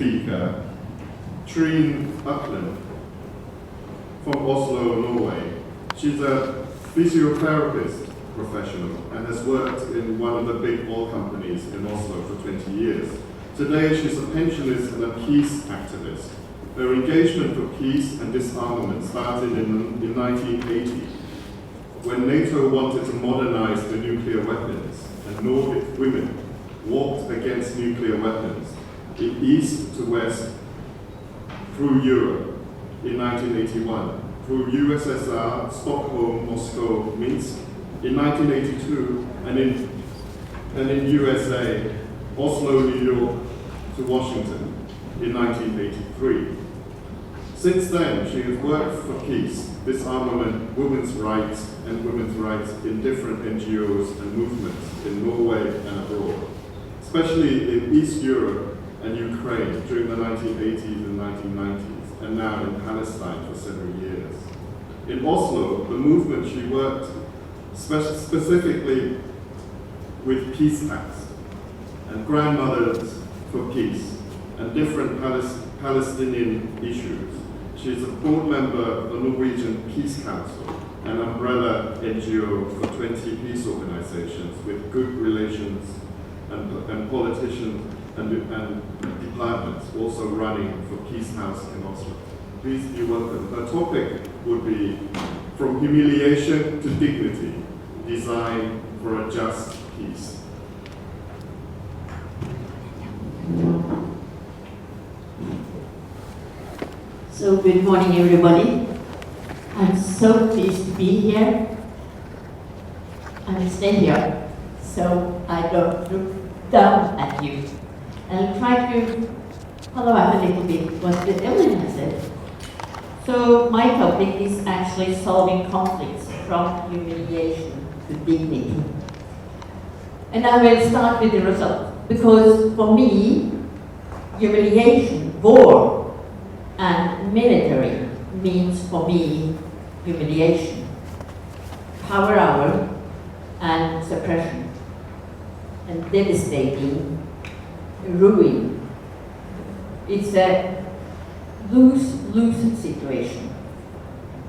speaker, Trine Eklund from Oslo, Norway. She's a physiotherapist professional and has worked in one of the big oil companies in Oslo for 20 years. Today she's a pensionist and a peace activist. Her engagement for peace and disarmament started in 1980, when NATO wanted to modernize the nuclear weapons, and Nordic women walked against nuclear weapons in east to west through Europe in 1981, through USSR, Stockholm, Moscow, Minsk in 1982, and in USA, Oslo, New York to Washington in 1983. Since then, she has worked for peace, disarmament, women's rights in different NGOs and movements in Norway and abroad, especially in East Europe and Ukraine during the 1980s and 1990s, and now in Palestine for several years. In Oslo, the movement she worked specifically with peace acts and grandmothers for peace and different Palestinian issues. She is a board member of the Norwegian Peace Council, an umbrella NGO for 20 peace organizations with good relations and politicians and departments also running for Peace House in Oslo. Please be welcome. Her topic would be From Humiliation to Dignity, Design for a Just Peace. So good morning, everybody. I'm so pleased to be here. I'm stay here, so I don't look down at you. I'll try to follow up a little bit what Evelyn has said. So my topic is actually solving conflicts from humiliation to dignity. And I will start with the result, because for me, humiliation, war, and military means for me humiliation, power hour, and suppression, and devastating ruin. It's a lose-lose situation.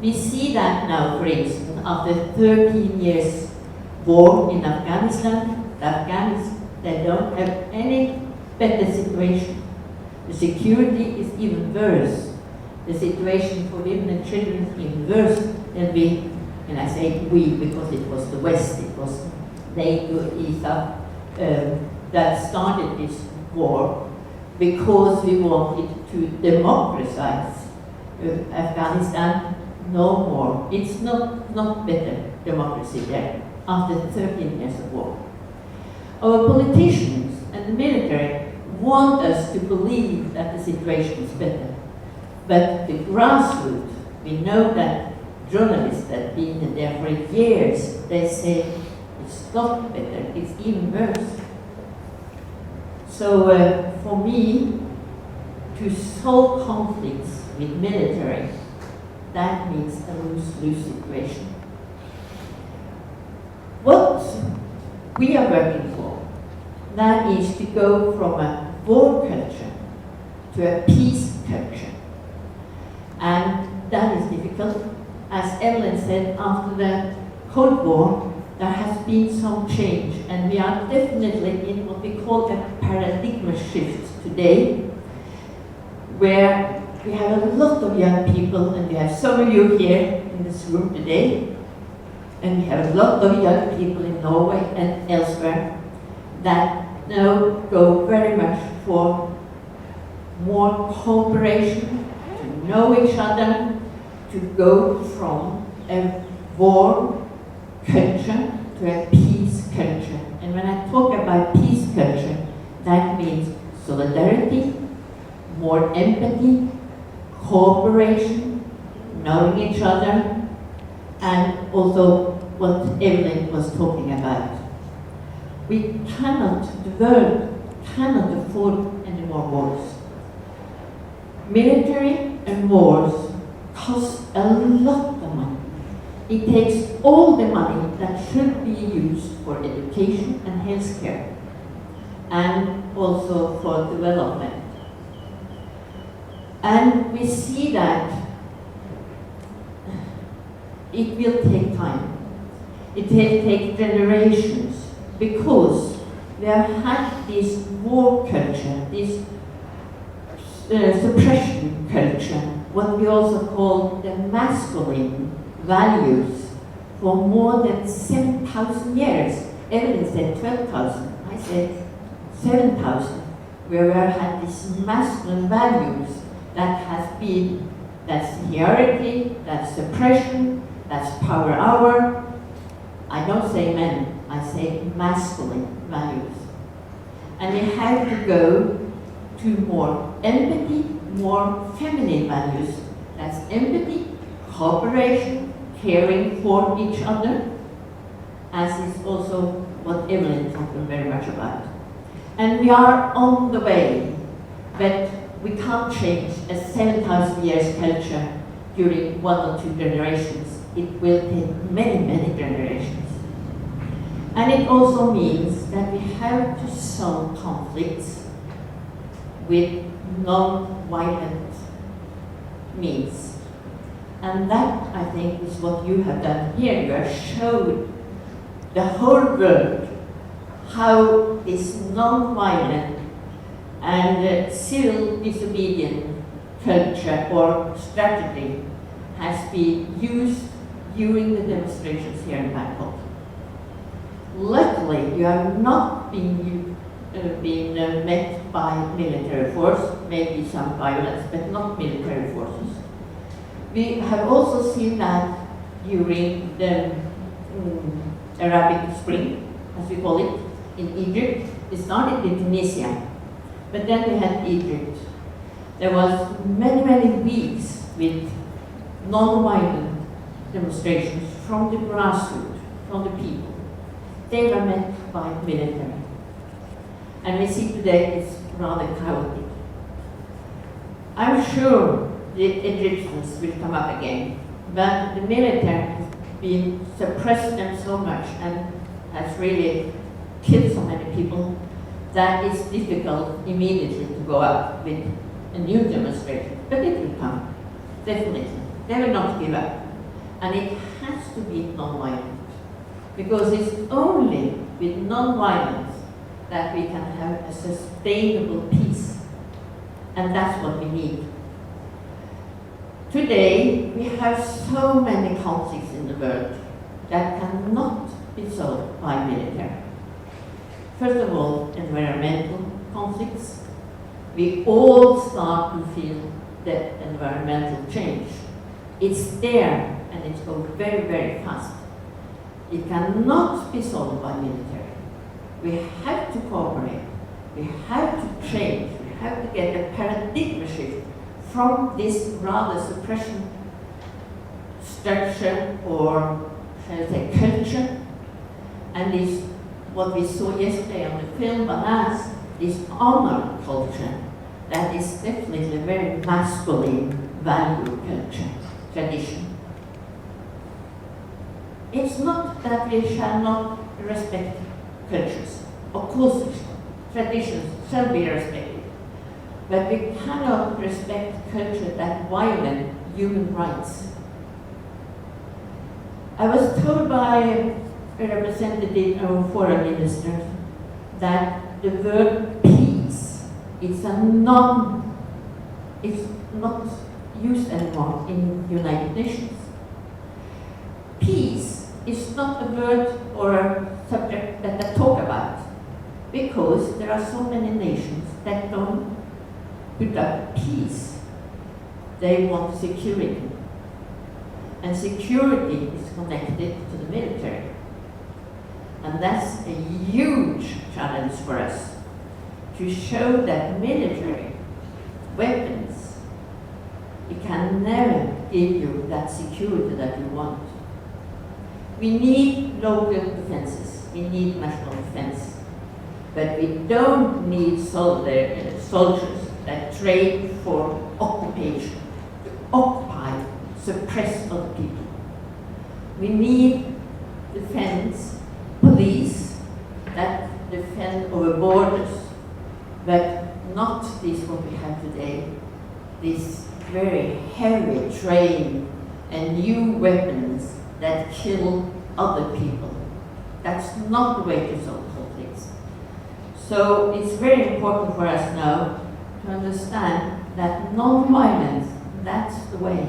We see that now, for instance, after 13 years war in Afghanistan, the Afghans, they don't have any better situation. The security is even worse. The situation for women and children is even worse than we, and I say we because it was the West, it was NATO, ESA, that started this war because we wanted to democratize Afghanistan no more. It's not better democracy there after 13 years of war. Our politicians and the military want us to believe that the situation is better. But the grassroots, we know that journalists that have been there for years, they say it's not better, it's even worse. So for me, to solve conflicts with military, that means a lose-lose situation. What we are working for, that is to go from a war culture to a peace culture. And that is difficult. As Evelyn said, after the Cold War, there has been some change, and we are definitely in what we call a paradigm shift today, where we have a lot of young people, and we have some of you here in this room today, and we have a lot of young people in Norway and elsewhere that now go very much for more cooperation, to know each other, to go from a war culture to a peace culture. And when I talk about peace culture, that means solidarity, more empathy, cooperation, knowing each other, and also what Evelyn was talking about. The world cannot afford any more wars. Military and wars cost a lot of money. It takes all the money that should be used for education and healthcare, and also for development. And we see that it will take time. It will take generations, because we have had this war culture, this suppression culture, what we also call the masculine values, for more than 7,000 years. Evelyn said 12,000, I said 7,000, where we have had these masculine values that has been, that's hierarchy, that's suppression, that's power hour. I don't say men, I say masculine values. And we have to go to more empathy, more feminine values. That's empathy, cooperation, caring for each other, as is also what Evelyn talked very much about. And we are on the way, but we can't change a 7,000 years culture during 1 or 2 generations. It will take many, many generations. And it also means that we have to solve conflicts with non-violent means. And that, I think, is what you have done here. You have showed the whole world how this non-violent and civil disobedient culture or strategy has been used during the demonstrations here in Bangkok. Luckily, you have not been met by military force, maybe some violence, but not military forces. We have also seen that during the Arabic Spring, as we call it, in Egypt. It started in Tunisia, but then we had Egypt. There was many, many weeks with non-violent demonstrations from the grassroots, from the people. They were met by military. And we see today it's rather chaotic. I'm sure the Egyptians will come up again, but the military has been suppressed them so much and has really killed so many people that it's difficult immediately to go up with a new demonstration. But it will come, definitely. They will not give up. And it has to be non-violent, because it's only with non-violence that we can have a sustainable peace. And that's what we need. Today, we have so many conflicts in the world that cannot be solved by military. First of all, environmental conflicts. We all start to feel the environmental change. It's there, and it's going very, very fast. It cannot be solved by military. We have to cooperate. We have to change. We have to get a paradigm shift from this rather suppression structure, or shall I say culture, and this, what we saw yesterday on the film Bananas, this honor culture that is definitely a very masculine value culture, tradition. It's not that we shall not respect cultures. Of course, traditions shall be respected. But we cannot respect culture that violate human rights. I was told by a representative of foreign minister that the word peace is not used anymore in United Nations. Peace is not a word or a subject that I talk about, because there are so many nations that don't put up peace. They want security. And security is connected to the military. And that's a huge challenge for us, to show that military weapons, it can never give you that security that you want. We need local defenses, we need national defense, but we don't need soldiers that trade for occupation, to occupy, suppress other people. We need defense, police that defend our borders, but not this what we have today. this very heavy train and new weapons that kill other people. That's not the way to solve conflicts. So it's very important for us now to understand that non-violence, that's the way.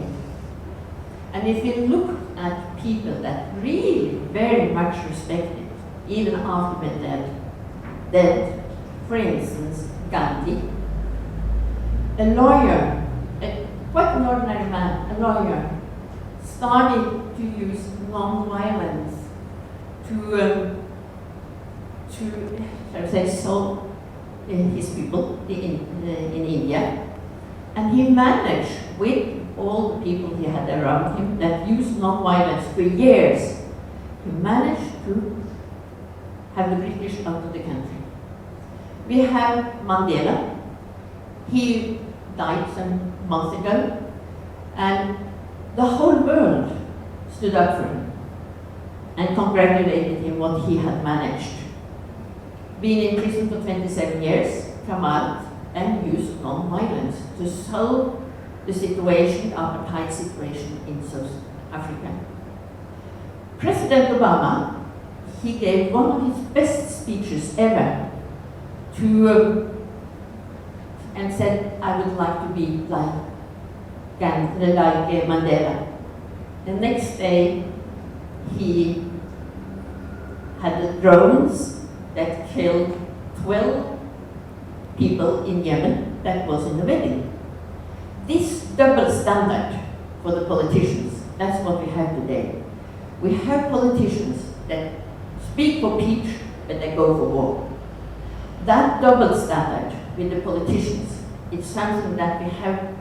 And if you look at people that really very much respected, even after they're dead, for instance, Gandhi, a lawyer, quite an ordinary man, a lawyer, started to use non-violence to shall I say, solve his people in India. And he managed, with all the people he had around him that used non-violence for years, he managed to have the British out of the country. We have Mandela. He died some months ago, and the whole world stood up for him and congratulated him what he had managed. Been in prison for 27 years, come out and use non-violence to solve the situation, apartheid situation in South Africa. President Obama, he gave one of his best speeches ever to and said, I would like to be like Mandela. The next day, he had the drones that killed 12 people in Yemen that was in the wedding. This double standard for the politicians, that's what we have today. We have politicians that speak for peace, but they go for war. That double standard with the politicians, it's something that we have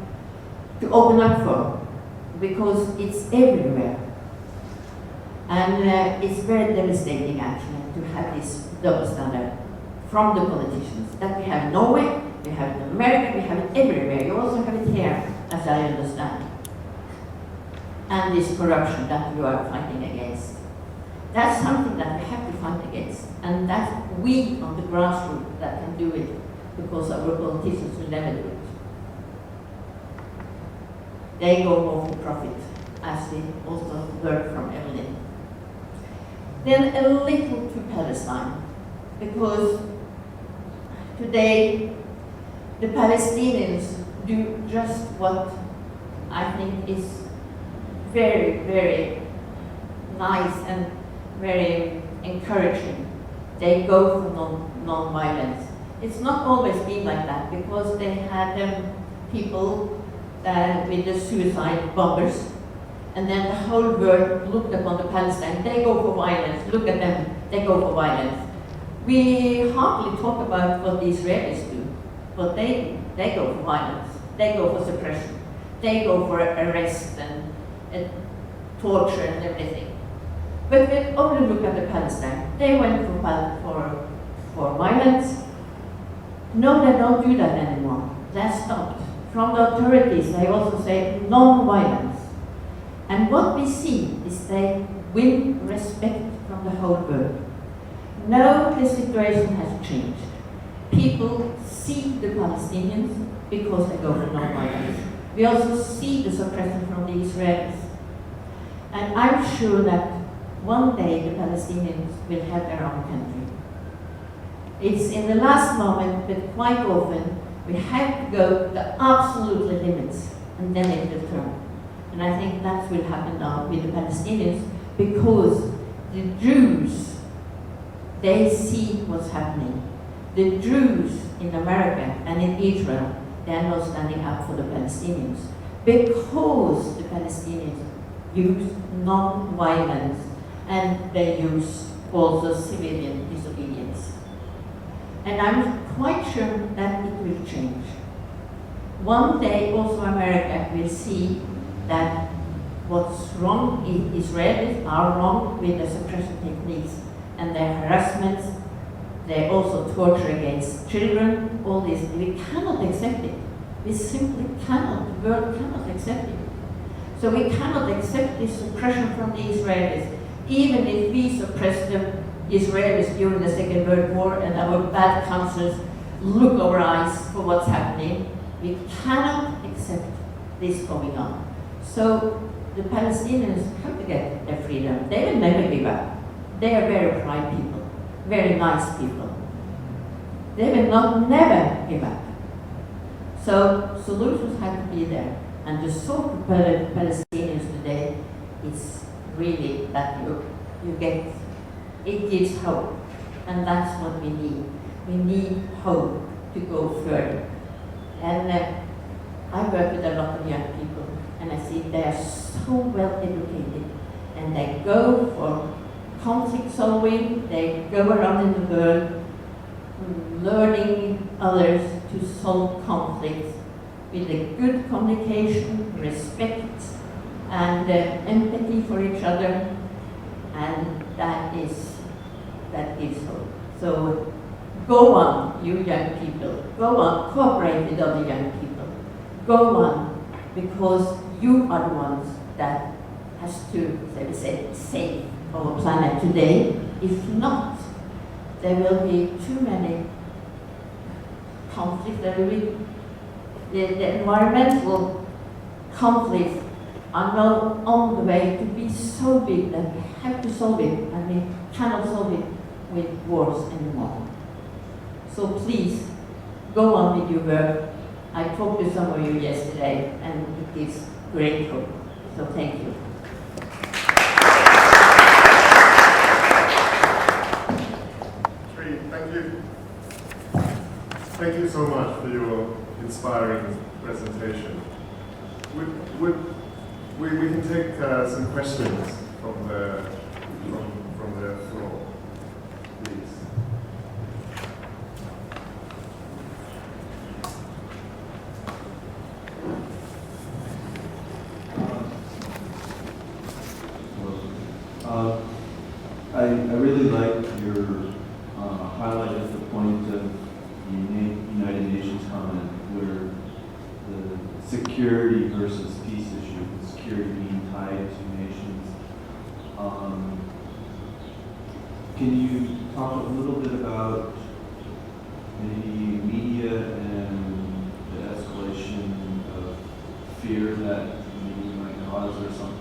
to open up for, because it's everywhere. And it's very devastating, actually, to have this double standard from the politicians. That we have in Norway, we have it in America, we have it everywhere. You also have it here, as I understand. And this corruption that you are fighting against. That's something that we have to fight against. And that's we on the grassroots that can do it, because our politicians will never do it. They go more for profit, as we also learned from Evelyn. Then a little to Palestine, because today the Palestinians do just what I think is very, very nice and very encouraging. They go for non-violence. It's not always been like that, because they had people with the suicide bombers, and then the whole world looked upon the Palestinians. They go for violence. Look at them. They go for violence. We hardly talk about what the Israelis do, but they go for violence. They go for suppression. They go for arrest and torture and everything. But we only look at the Palestine. They went for violence. No, they don't do that anymore. That's stopped. From the authorities, they also say non-violence. And what we see is they win respect from the whole world. Now the situation has changed. People see the Palestinians because they go for non-violence. We also see the suppression from the Israelis. And I'm sure that one day the Palestinians will have their own country. It's in the last moment, but quite often we have to go the absolute limits, and then it will turn. And I think that will happen now with the Palestinians, because the Jews, they see what's happening. The Jews in America and in Israel, they are not standing up for the Palestinians, because the Palestinians use non-violence and they use also civilian disobedience. And I'm quite sure that it will change. One day also America will see that what's wrong in Israelis are wrong with the suppression techniques and their harassments. They also torture against children, all this. We cannot accept it. We simply cannot, the world cannot accept it. So we cannot accept this suppression from the Israelis, even if we suppress the Israelis during the Second World War and our bad counsels look our eyes for what's happening. We cannot accept this going on. So the Palestinians have to get their freedom. They will never give up. They are very proud people, very nice people. They will not never give up. So solutions have to be there. And the sort of Palestinians today is really that you get, it gives hope. And that's what we need. We need hope to go further. And I work with a lot of young people, and I see they are so well educated, and they go for conflict solving, they go around in the world, learning others to solve conflicts with a good communication, respect, and empathy for each other, and that gives hope. So go on, you young people. Go on, cooperate with other young people. Go on, because you are the ones that has to, so we say, save our planet today. If not, there will be too many conflicts. There will be the environmental conflicts are now on the way to be so big that we have to solve it, and we cannot solve it with wars anymore. So please, go on with your work. I talked to some of you yesterday, and it gives great hope. So thank you. Trine, thank you. Thank you so much for your inspiring presentation. We can take some questions from the floor, please. I really liked your highlight of the point of the United Nations comment where the security versus peace issue, security being tied to nations. Can you talk a little bit about maybe media and the escalation of fear that maybe might cause, or some,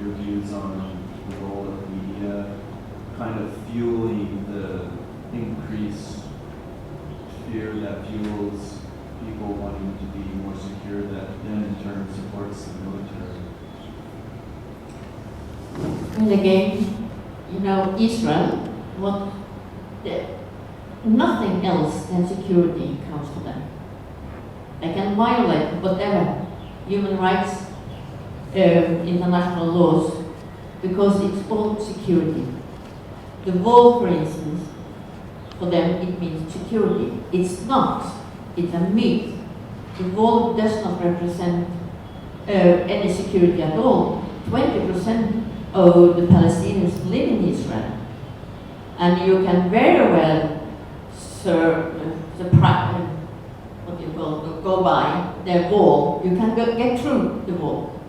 your views on the role of media kind of fueling the increased fear that fuels people wanting to be more secure, that then in turn supports the military? And again, Israel, nothing else than security comes to them. They can violate whatever human rights, international laws, because it's all security. The wall, for instance, for them it means security. It's not. It's a myth. The wall does not represent any security at all. 20% of the Palestinians live in Israel, and you can very well go by their wall. You can get through the wall.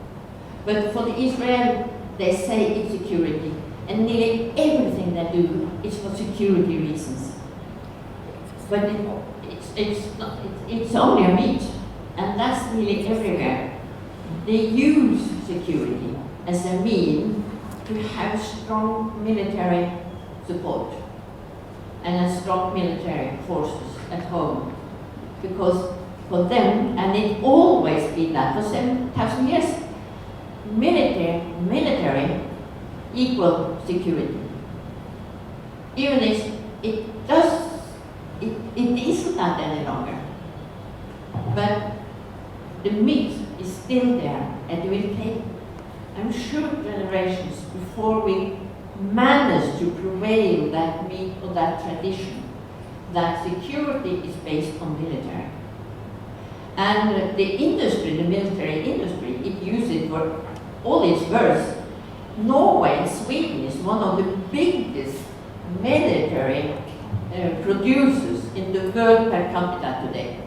But for the Israel, they say it's security, and nearly everything they do is for security reasons. But it's only a myth, and that's really everywhere. They use security as a means to have strong military support and a strong military forces at home. Because for them, and it always been that for 7,000 years, military equal security. Even if it isn't that any longer. But the myth is still there, and it will take, I'm sure, generations before we manage to prevail that myth or that tradition that security is based on military. And the industry, the military industry, it uses it for all its worth. Norway and Sweden is one of the biggest military producers in the world per capita today.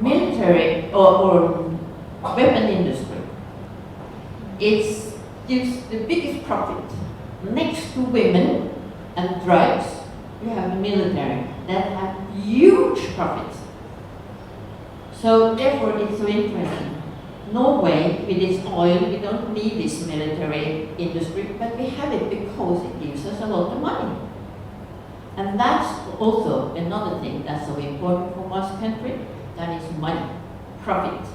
Military or weapon industry, it gives the biggest profit. Next to women and drugs, you have the military that have huge profits. So therefore it's so interesting. Norway, with its oil, we don't need this military industry, but we have it because it gives us a lot of money. And that's also another thing that's so important for most country, that is money, profit,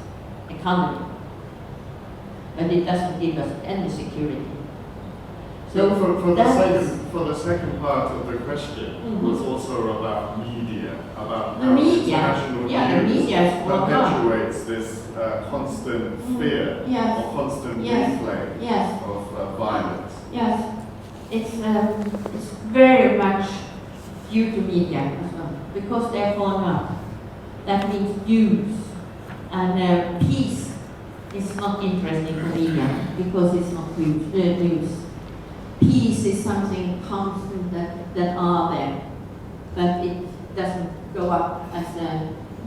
economy. But it doesn't give us any security. So that for the second part of the question was also about media, about the how media, international yeah, the news media is all gone. perpetuates this constant fear Yes. or constant Yes. replay Yes. of violence. Yes, it's very much due to media as well, because they're falling up. That means news, and peace is not interesting for media because it's not news. Peace is something constant that are there, but it doesn't go up as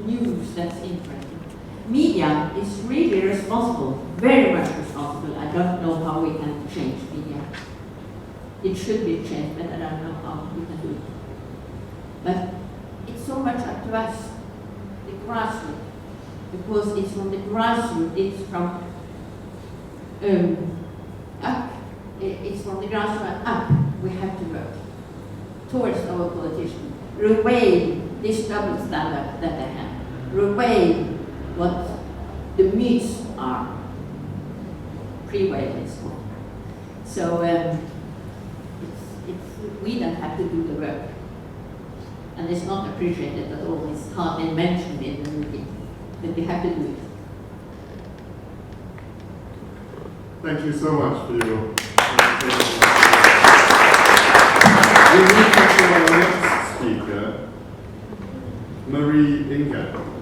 news that's interesting. Media is really responsible, very much responsible. I don't know how we can change media. It should be changed, but I don't know how we can do it. But it's so much up to us, the grassroots, because it's from the grassroots, it's from up. It's from the grassroots up. We have to work towards our politicians. Reweigh this double standard that they have. Reweigh what the myths are. Prevail is one. So we don't have to do the work. And it's not appreciated at all. It's hardly mentioned in the movie. But we have to do it. Thank you so much for your presentation. We move on to our next speaker, Marie Inga.